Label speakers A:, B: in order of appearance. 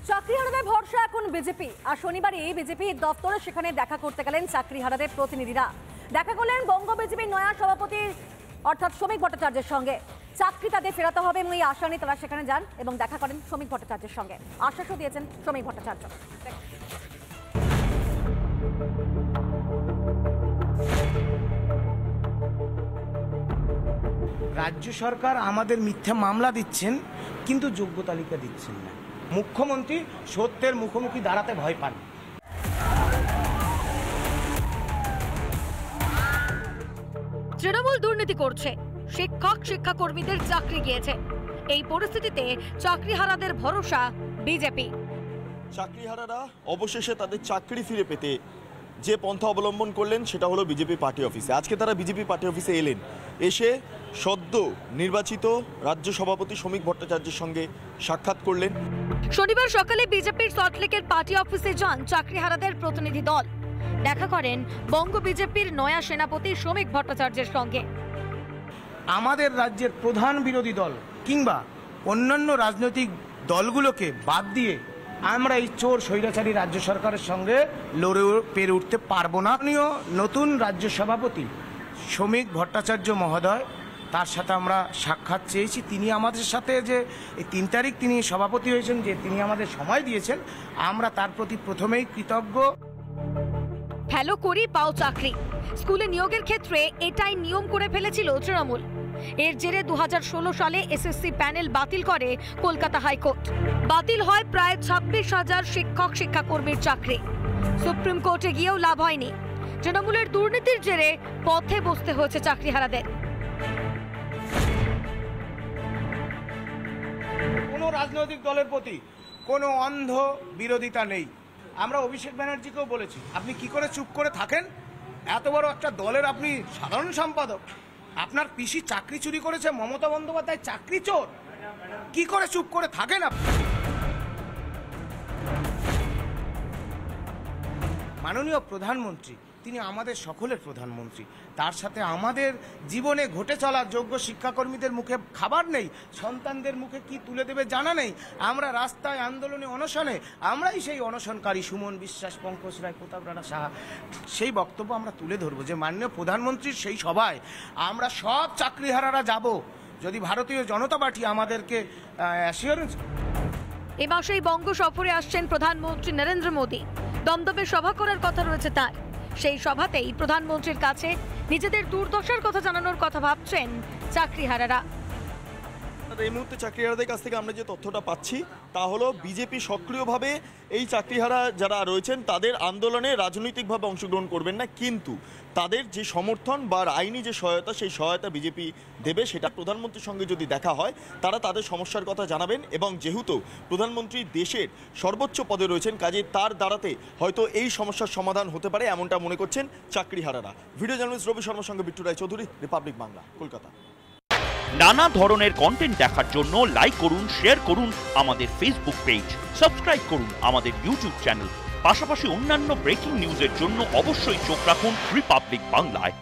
A: চাকরিহারাদের ভরসা এখন বিজেপি। আর শনিবারই বিজেপি দপ্তরে সেখানে দেখা করতে গেলেন চাকরিহারাদের প্রতিনিধিরা। দেখা করলেন বঙ্গ বিজেপির নয়া সভাপতি অর্থাৎ শ্রমিক ভট্টাচার্যের সঙ্গে। চাকরি তাদের ফেরাতে হবে এবং এই আশা নিয়ে তারা সেখানে যান এবং দেখা করেন শ্রমিক ভট্টাচার্যের সঙ্গে। আশ্বাসও দিয়েছেন শ্রমিক ভট্টাচার্য।
B: রাজ্য সরকার আমাদের মিথ্যা মামলা দিচ্ছেন, কিন্তু যোগ্য তালিকা দিচ্ছেন না। মুখ্যমন্ত্রী সত্যের মুখোমুখি দাঁড়াতে ভয় পান।
A: তৃণমূল দুর্নীতি করছে, শিক্ষাকর্মীদের চাকরি গিয়েছে। এই পরিস্থিতিতে চাকরিহারাদের ভরসা বিজেপি।
C: চাকরিহারারা অবশেষে তাদের চাকরি ফিরে পেতে যে পন্থা অবলম্বন করলেন সেটা হলো বিজেপি পার্টি অফিসে। আজকে তারা বিজেপি পার্টি অফিসে এলেন, এসে সদ্য নির্বাচিত রাজ্য সভাপতি শ্রমিক ভট্টাচার্যের সঙ্গে সাক্ষাৎ করলেন।
A: শনিবার সকালে বিজেপির সল্টলেকের পার্টি অফিসে যান চাকরিহারাদের প্রতিনিধি দল। দেখা করেন বঙ্গ বিজেপির নয়া সেনাপতি শ্রমিক ভট্টাচার্যের সঙ্গে।
B: আমাদের রাজ্যের প্রধান বিরোধী দল কিংবা অন্যান্য রাজনৈতিক দলগুলোকে বাদ দিয়ে আমরা এই চোর স্বৈরাচারী রাজ্য সরকারের সঙ্গে লড়ে পেরে উঠতে পারবো না। নতুন রাজ্য সভাপতি শ্রমিক ভট্টাচার্য মহোদয়, তার সাথে আমরা সাক্ষাৎ চেয়েছি। তিনি আমাদের সাথে যে এই 3 তারিখ তিনি সভাপতি হয়েছেন, যে তিনি আমাদের সময় দিয়েছেন, আমরা তার প্রতি প্রথমেই কৃতজ্ঞ।
A: ফেলো করি পাও চাকরি, স্কুলে নিয়োগের ক্ষেত্রে এটাই নিয়ম করে ফেলেছিল তৃণমূল। এর জেরে 2016 সালে এসএসসি প্যানেল বাতিল করে কলকাতা হাইকোর্ট। বাতিল হয় প্রায় 26,000 শিক্ষাকর্মীর চাকরি। সুপ্রিম কোর্টে গিয়েও লাভ হয়নি। তৃণমূলের দুর্নীতির জেরে পথে বসতে হয়েছে চাকরিহারাদের।
B: কোনো রাজনৈতিক দলের প্রতি কোনো অন্ধ বিরোধিতা নেই। আমরা অভিষেক ব্যানার্জিকেও বলেছি, আপনি কি করে চুপ করে থাকেন? এত বড় একটা দলের আপনি সাধারণ সম্পাদক, আপনার পিসি চাকরি চুরি করেছে, মমতা বন্দ্যোপাধ্যায় চাকরি চোর, কি করে চুপ করে থাকেন আপনি? মাননীয় প্রধানমন্ত্রী, তিনি আমাদের সকলের প্রধানমন্ত্রী। তার সাথে আমাদের জীবনে ঘটে চলা যোগ্য শিক্ষাকর্মীদের মুখে খাবার নেই, সন্তানদের মুখে কি তুলে দেবে জানা নেই। আমরা রাস্তায় আন্দোলনে অনশনে, আমরাই সেই অনশনকারী সুমন বিশ্বাস, পঙ্কজ রায়, প্রতাপ রানা সাহা। সেই বক্তব্য আমরা তুলে ধরবো যে মাননীয় প্রধানমন্ত্রীর সেই সভায় আমরা সব চাকরিহারারা যাব, যদি ভারতীয় জনতা পার্টি আমাদেরকে অ্যাসিওরেন্স।
A: এ মাসেই বঙ্গ সফরে আসছেন প্রধানমন্ত্রী নরেন্দ্র মোদী। দমদমে সভা করার কথা রয়েছে তার। সেই সভাতেই প্রধানমন্ত্রীর কাছে নিজেদের দুর্দশার কথা জানানোর কথা ভাবছেন চাকরিহারারা।
C: এই মুহূর্তে চাকরিহারাদের কাছ থেকে আমরা যে তথ্যটা পাচ্ছি তা হলো বিজেপি সক্রিয়ভাবে এই চাকরিহারা যারা রয়েছেন তাদের আন্দোলনে রাজনৈতিকভাবে অংশগ্রহণ করবেন না, কিন্তু তাদের যে সমর্থন বা আইনি যে সহায়তা, সেই সহায়তা বিজেপি দেবে। সেটা প্রধানমন্ত্রীর সঙ্গে যদি দেখা হয় তারা তাদের সমস্যার কথা জানাবেন, এবং যেহেতু প্রধানমন্ত্রী দেশের সর্বোচ্চ পদে রয়েছেন, কাজে তার দ্বারাতে হয়তো এই সমস্যার সমাধান হতে পারে, এমনটা মনে করছেন চাকরিহারারা। ভিডিও জার্নালিস্ট রবি শর্মার সঙ্গে বিট্টু রায় চৌধুরী, রিপাবলিক বাংলা, কলকাতা।
D: নানা ধরনের কন্টেন্ট দেখার জন্য লাইক করুন, শেয়ার করুন আমাদের ফেসবুক পেজ, সাবস্ক্রাইব করুন আমাদের ইউটিউব চ্যানেল। পাশাপাশি অন্যান্য ব্রেকিং নিউজের জন্য অবশ্যই চোখ রাখুন রিপাবলিক বাংলায়।